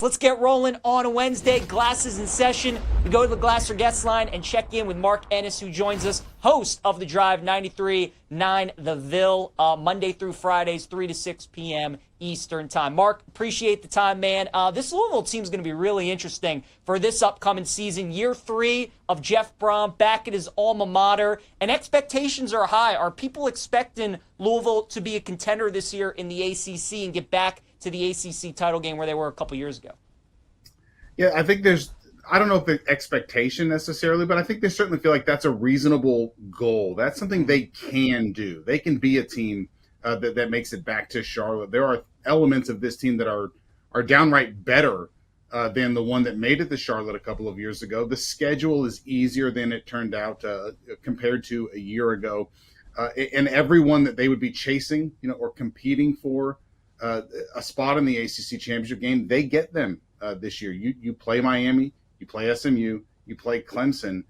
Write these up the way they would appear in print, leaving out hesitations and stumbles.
Let's get rolling on a Wednesday. Glasses in session. We go to the Glasser guest line and check in with Mark Ennis, who joins us, host of The Drive 93.9 The Ville, Monday through Fridays, 3 to 6 p.m. Eastern Time. Mark, appreciate the time, man. This Louisville team is going to be really interesting for this upcoming season. Year 3 of Jeff Brom back at his alma mater, and expectations are high. Are people expecting Louisville to be a contender this year in the ACC and get back to the ACC title game where they were a couple years ago? Yeah, I think I don't know if the expectation necessarily, but I think they certainly feel like that's a reasonable goal. That's something they can do. They can be a team that makes it back to Charlotte. There are elements of this team that are downright better than the one that made it to Charlotte a couple of years ago. The schedule is easier than it turned out compared to a year ago. And everyone that they would be chasing, or competing for a spot in the ACC championship game, they get them this year. You play Miami, you play SMU, you play Clemson.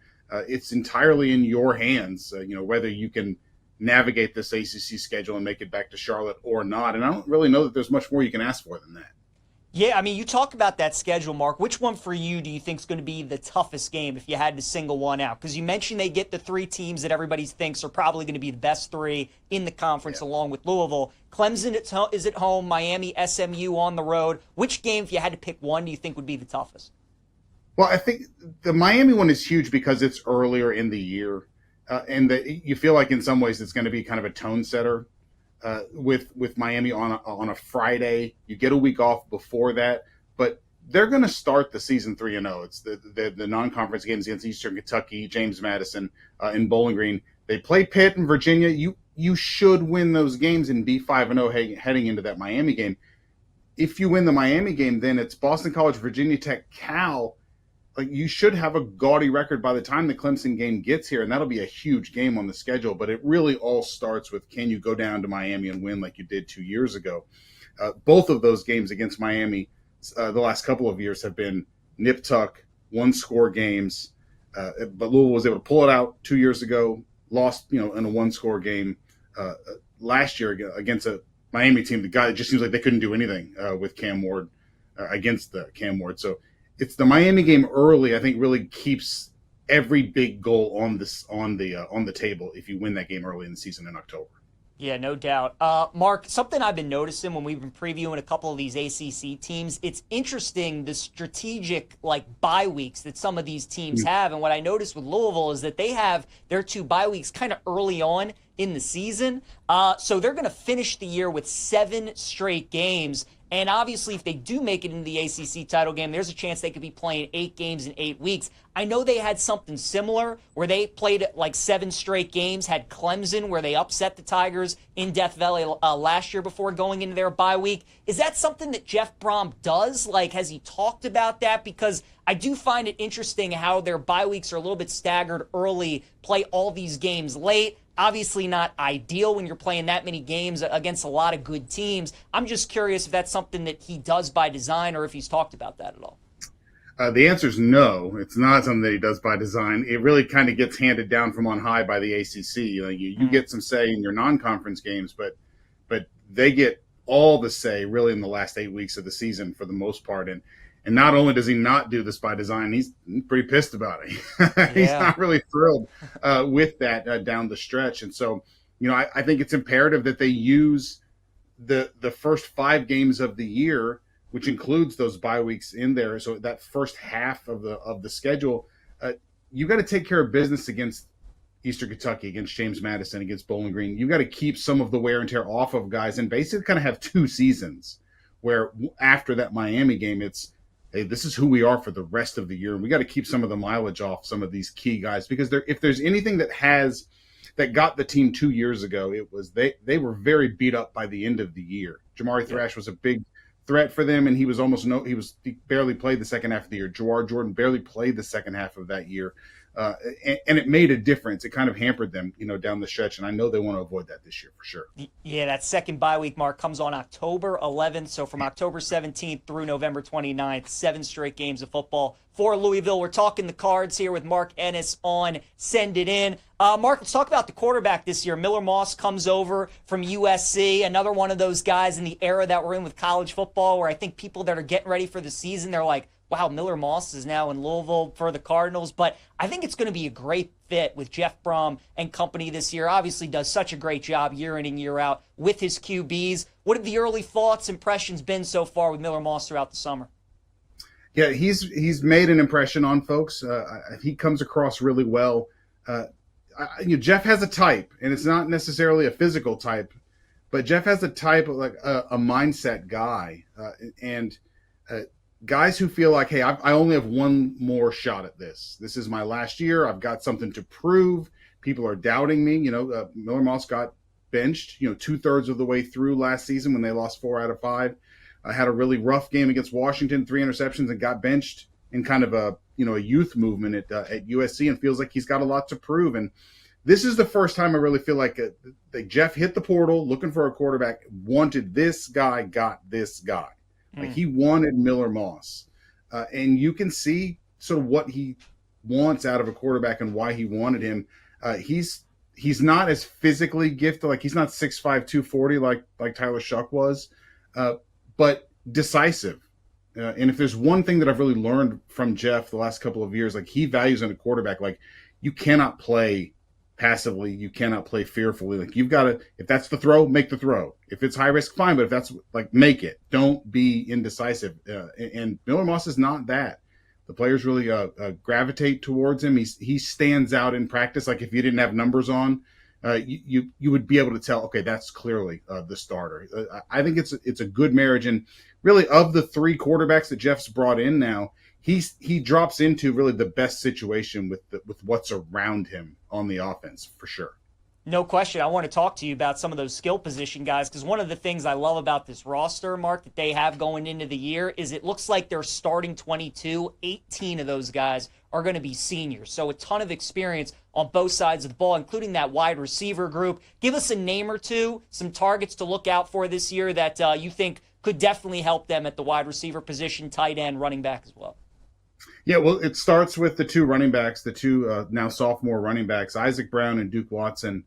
It's entirely in your hands, whether you can navigate this ACC schedule and make it back to Charlotte or not. And I don't really know that there's much more you can ask for than that. Yeah, I mean, you talk about that schedule, Mark. Which one for you do you think is going to be the toughest game if you had to single one out? Because you mentioned they get the 3 teams that everybody thinks are probably going to be the best 3 in the conference, along with Louisville. Clemson is at home, Miami, SMU on the road. Which game, if you had to pick one, do you think would be the toughest? Well, I think the Miami one is huge because it's earlier in the year, and you feel like in some ways it's going to be kind of a tone setter. With Miami on a Friday, you get a week off before that, but they're going to start the season 3-0. It's the non-conference games against Eastern Kentucky, James Madison, and Bowling Green. They play Pitt and Virginia. You should win those games and be 5-0 heading into that Miami game. If you win the Miami game, then it's Boston College, Virginia Tech, Cal. Like, you should have a gaudy record by the time the Clemson game gets here, and that'll be a huge game on the schedule. But it really all starts with, can you go down to Miami and win like you did 2 years ago? Both of those games against Miami the last couple of years have been nip-tuck, one-score games. But Louisville was able to pull it out 2 years ago, lost in a one-score game last year against a Miami team. The guy, it just seems like they couldn't do anything with Cam Ward against Cam Ward. So it's the Miami game early, I think, really keeps every big goal on the table if you win that game early in the season in October. Yeah, no doubt. Mark, something I've been noticing when we've been previewing a couple of these ACC teams, it's interesting the strategic bye weeks that some of these teams have. And what I noticed with Louisville is that they have their 2 bye weeks kind of early on in the season. So they're going to finish the year with 7 straight games. And obviously, if they do make it into the ACC title game, there's a chance they could be playing 8 games in 8 weeks. I know they had something similar where they played 7 straight games, had Clemson where they upset the Tigers in Death Valley last year before going into their bye week. Is that something that Jeff Brom does? Has he talked about that? Because I do find it interesting how their bye weeks are a little bit staggered early, play all these games late. Obviously not ideal when you're playing that many games against a lot of good teams. I'm just curious if that's something that he does by design or if he's talked about that at all. The answer is no. It's not something that he does by design. It really kind of gets handed down from on high by the ACC. You get some say in your non-conference games, but they get all the say really in the last 8 weeks of the season for the most part. And not only does he not do this by design, he's pretty pissed about it. He's not really thrilled with that down the stretch. And so, I think it's imperative that they use the first 5 games of the year, which includes those bye weeks in there. So that first half of the schedule, you got to take care of business against Eastern Kentucky, against James Madison, against Bowling Green. You got to keep some of the wear and tear off of guys and basically kind of have 2 seasons where after that Miami game, it's, hey, this is who we are for the rest of the year. And we got to keep some of the mileage off some of these key guys because if there's anything that got the team 2 years ago, it was they were very beat up by the end of the year. Jamari Thrash was a big threat for them, and he barely played the second half of the year. Jawar Jordan barely played the second half of that year. and it made a difference. It kind of hampered them, down the stretch, and I know they want to avoid that this year for sure. Yeah, that second bye week, Mark, comes on October 11th. So from October 17th through November 29th, 7 straight games of football for Louisville. We're talking the Cards here with Mark Ennis on Send It In. Mark, let's talk about the quarterback this year. Miller Moss comes over from USC, another one of those guys in the era that we're in with college football, where I think people that are getting ready for the season, they're like, wow, Miller Moss is now in Louisville for the Cardinals. But I think it's going to be a great fit with Jeff Brom and company this year. Obviously does such a great job year in and year out with his QBs. What have the early thoughts, impressions been so far with Miller Moss throughout the summer? Yeah, he's made an impression on folks. He comes across really well. Jeff has a type, and it's not necessarily a physical type, but Jeff has a type of like a mindset guy, and guys who feel like, hey, I only have one more shot at this. This is my last year. I've got something to prove. People are doubting me. Miller Moss got benched, 2/3 of the way through last season when they lost 4 out of 5. I had a really rough game against Washington, 3 interceptions, and got benched in kind of a youth movement at USC, and feels like he's got a lot to prove. And this is the first time I really feel like Jeff hit the portal looking for a quarterback, wanted this guy, got this guy. Like he wanted Miller Moss, and you can see sort of what he wants out of a quarterback and why he wanted him. He's not as physically gifted, like he's not 6'5", 240 like Tyler Shuck was, but decisive. And if there's one thing that I've really learned from Jeff the last couple of years, like he values in a quarterback, like you cannot play passively, you cannot play fearfully. Like you've got to, if that's the throw, make the throw. If it's high risk, fine, but if that's like, make it. Don't be indecisive. And Miller Moss is not that. The players really gravitate towards him. He stands out in practice. Like if you didn't have numbers on, you would be able to tell, okay, that's clearly the starter. I think it's a good marriage. And really, of the 3 quarterbacks that Jeff's brought in now, he drops into really the best situation with what's around him on the offense for sure. No question. I want to talk to you about some of those skill position guys, because one of the things I love about this roster, Mark, that they have going into the year is it looks like they're starting 22. 18 of those guys are going to be seniors. So a ton of experience on both sides of the ball, including that wide receiver group. Give us a name or two, some targets to look out for this year that you think could definitely help them at the wide receiver position, tight end, running back as well. Yeah, well, it starts with the 2 running backs, the 2 now sophomore running backs, Isaac Brown and Duke Watson.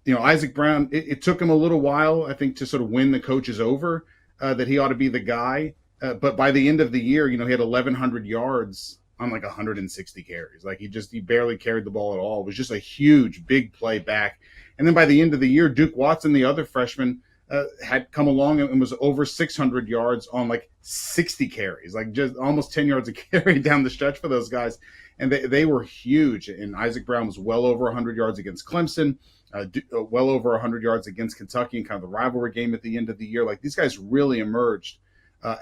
Isaac Brown, it took him a little while, I think, to sort of win the coaches over that he ought to be the guy. But by the end of the year, he had 1,100 yards on like 160 carries. Like he barely carried the ball at all. It was just a huge, big play back. And then by the end of the year, Duke Watson, the other freshman, had come along and was over 600 yards on like 60 carries, like just almost 10 yards a carry down the stretch for those guys. And they were huge. And Isaac Brown was well over 100 yards against Clemson, well over 100 yards against Kentucky in kind of the rivalry game at the end of the year. Like these guys really emerged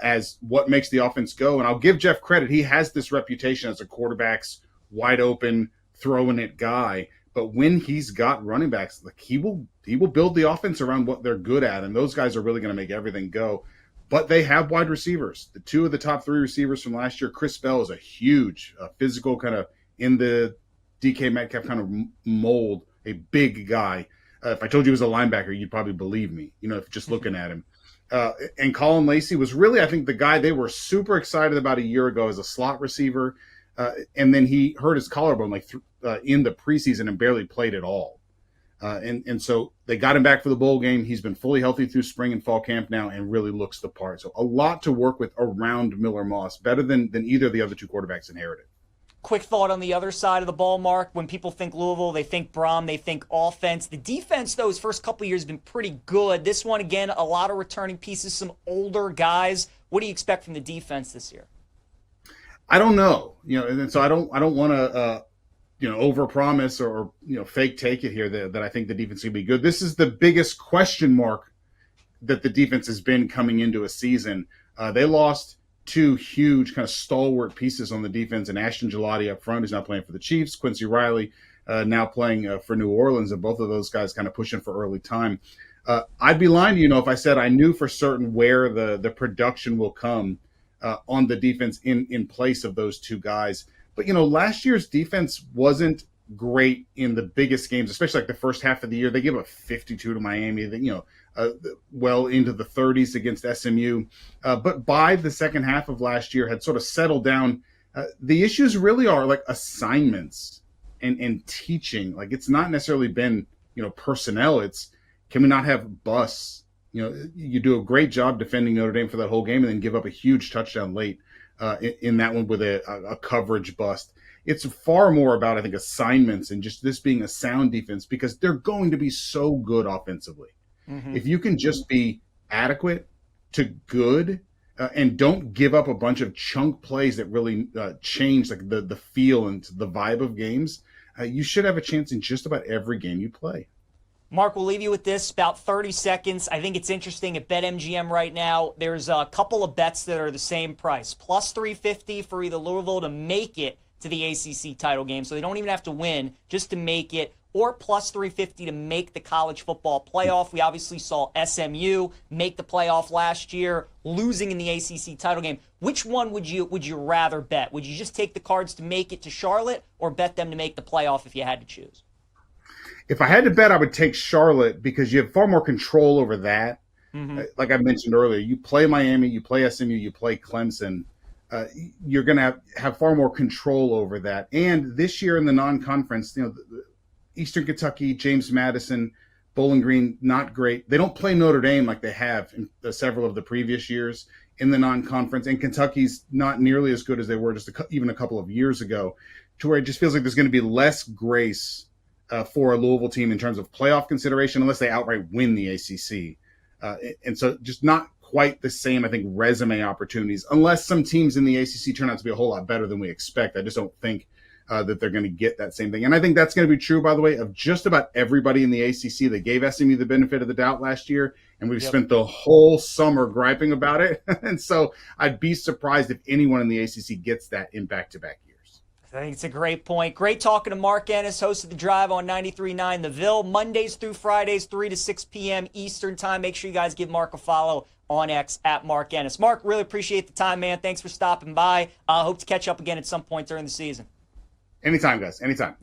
as what makes the offense go. And I'll give Jeff credit. He has this reputation as a quarterback's wide open, throwing it guy. But when he's got running backs, like he will build the offense around what they're good at. And those guys are really going to make everything go. But they have wide receivers. The 2 of the top 3 receivers from last year, Chris Bell is a huge physical kind of in the DK Metcalf kind of mold, a big guy. If I told you he was a linebacker, you'd probably believe me, if just looking at him. And Colin Lacey was really, I think, the guy they were super excited about a year ago as a slot receiver. And then he hurt his collarbone in the preseason and barely played at all. And so they got him back for the bowl game. He's been fully healthy through spring and fall camp now and really looks the part. So a lot to work with around Miller Moss, better than either of the other 2 quarterbacks inherited. Quick thought on the other side of the ball, Mark. When people think Louisville, they think Brom, they think offense. The defense, though, his first couple of years has been pretty good. This one, again, a lot of returning pieces, some older guys. What do you expect from the defense this year? I don't know, and so I don't want to, overpromise or fake take it here that I think the defense will be good. This is the biggest question mark that the defense has been coming into a season. They lost 2 huge kind of stalwart pieces on the defense, and Ashton Gelati up front, who's now playing for the Chiefs, Quincy Riley now playing for New Orleans, and both of those guys kind of pushing for early time. I'd be lying to you, if I said I knew for certain where the production will come on the defense in place of those 2 guys. But, last year's defense wasn't great in the biggest games, especially like the first half of the year. They gave up 52 to Miami, well into the 30s against SMU. But by the second half of last year had sort of settled down. The issues really are like assignments and teaching. Like it's not necessarily been, personnel. It's can we not have busts? You do a great job defending Notre Dame for that whole game and then give up a huge touchdown late in that one with a coverage bust. It's far more about, I think, assignments and just this being a sound defense because they're going to be so good offensively. Mm-hmm. If you can just be adequate to good and don't give up a bunch of chunk plays that really change like the feel and the vibe of games, you should have a chance in just about every game you play. Mark, we'll leave you with this, about 30 seconds. I think it's interesting at BetMGM right now, there's a couple of bets that are the same price. Plus 350 for either Louisville to make it to the ACC title game, so they don't even have to win, just to make it, or plus 350 to make the college football playoff. We obviously saw SMU make the playoff last year, losing in the ACC title game. Which one would you rather bet? Would you just take the Cards to make it to Charlotte or bet them to make the playoff if you had to choose? If I had to bet, I would take Charlotte because you have far more control over that. Mm-hmm. Like I mentioned earlier, you play Miami, you play SMU, you play Clemson. You're going to have far more control over that. And this year in the non-conference, Eastern Kentucky, James Madison, Bowling Green, not great. They don't play Notre Dame like they have in several of the previous years in the non-conference. And Kentucky's not nearly as good as they were just even a couple of years ago, to where it just feels like there's going to be less grace for a Louisville team in terms of playoff consideration, unless they outright win the ACC. And so just not quite the same, I think, resume opportunities, unless some teams in the ACC turn out to be a whole lot better than we expect. I just don't think that they're going to get that same thing. And I think that's going to be true, by the way, of just about everybody in the ACC. They gave SMU the benefit of the doubt last year, and we've spent the whole summer griping about it. And so I'd be surprised if anyone in the ACC gets that in back-to-back years. I think it's a great point. Great talking to Mark Ennis, host of The Drive on 93.9 The Ville, Mondays through Fridays, 3 to 6 p.m. Eastern Time. Make sure you guys give Mark a follow on X at Mark Ennis. Mark, really appreciate the time, man. Thanks for stopping by. Hope to catch up again at some point during the season. Anytime, guys. Anytime.